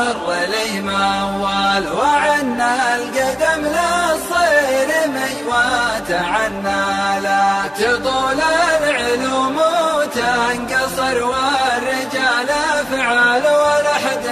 مر لي موال، وعنا القدم للصير ميوات عنا لا تطول العلوم وتنقصر، والرجال افعال ولحد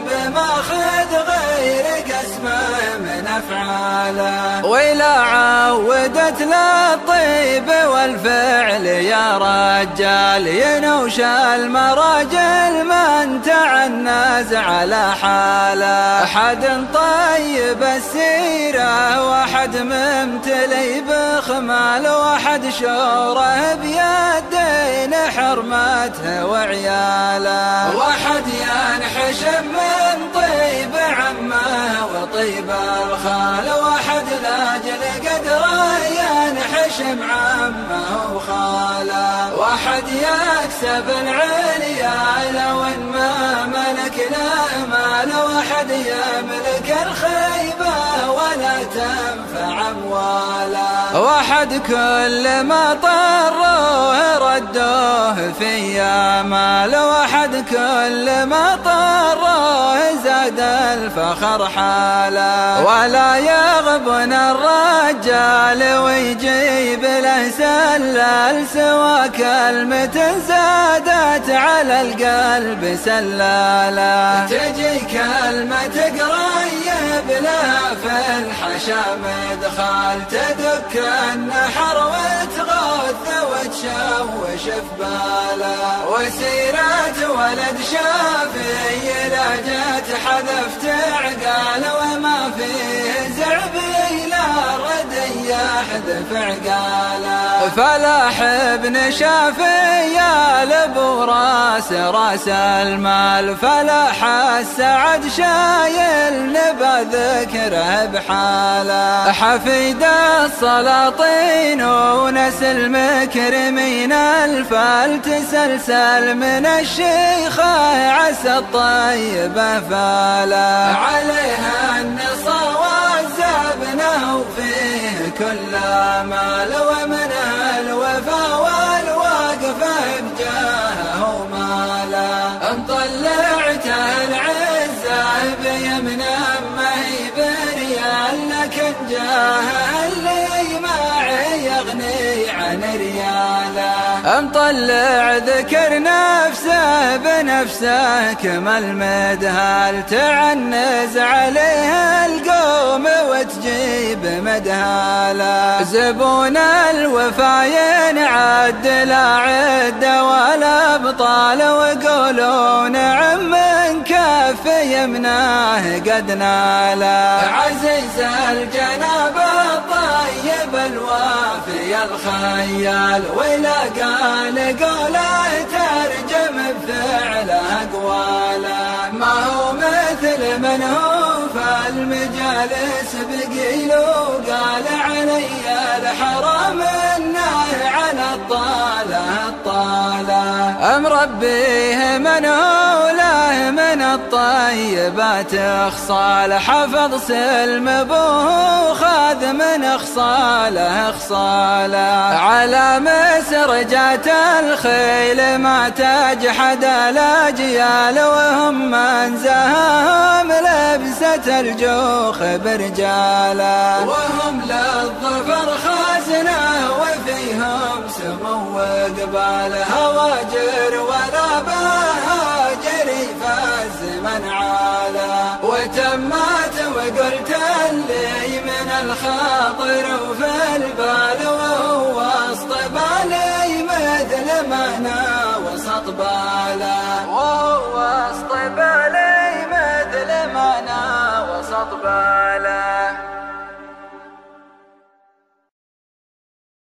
بماخذ غير قسمه من افعاله. ولا عودت للطيب والفعل يا رجال، ينوش المراجل من تعنز على حاله. احد طيب السيره واحد ممتلي بخمال، واحد شوره بيدين حرمته وعياله. واحد ينحشم من طيب عمه وطيب الخال، واحد لاجل قدره ينحشم عمه وخاله. واحد يكسب العليا لو ان ما ملك لا مال، واحد يملك الخيبه ولا تنفع امواله. واحد كل ما طروه ردوه في مال، واحد كل ما طروه زاد الفخر حاله. ولا يغبن الرجال ويجيب له سلال، سوى كلمة زادت على القلب سلاله. تجي كلمة قريب لها في الحشا مدخال، تدك النحر وتغث وتشوش في باله. وسيرة ولد شافي لهجة حذفت عقال، وما فيه زعبي لا ردي يحذف عقاله. فلاح ابن شافي يا لبو راس المال، فلاح السعد شايل نبى ذكره بحاله. حفيد السلاطين ونسل مكرمين الفال، تسلسل من الشيخة عسى الطيبة فاله. عليها النصا والزبنه وفيه كل مال، ومن الوفا والواقفة بجاهه ماله. ان طلعت العزة بيمنا ما هي بريال، لكن جاه اللي معي يغني عن رياله. مطلع ذكر نفسه بنفسه كما المدهال، تعنز عليه القوم وتجيب مدهاله. زبون الوفا ينعد لا عد ولا ابطال، ويقولوا نعم من كف يمناه قد ناله. عزيز الجناب الطيب الوافي الخيال، ولا قال قوله ترجم بفعله اقواله. ما هو مثل من هو في المجالس بقيل، وقال علي الحرام انه على الطاله. مربيه من هو له من الطيبات خصال، حفظ سلم ابوه خاذ من خصاله. على مسرجات الخيل ما تجحد الاجيال، وهم من زهاهم لبسة الجوخ برجاله. وهم للظفر خازنه وفيهم سمو وقباله. هواجر ولا بهاجر يفاز من عاله. وتمات وقلت اللي من الخاطر وفي البال، وهو وسط بالي مثل ما انا وسط باله. وهو وسط بالي مثل ما انا وسط باله.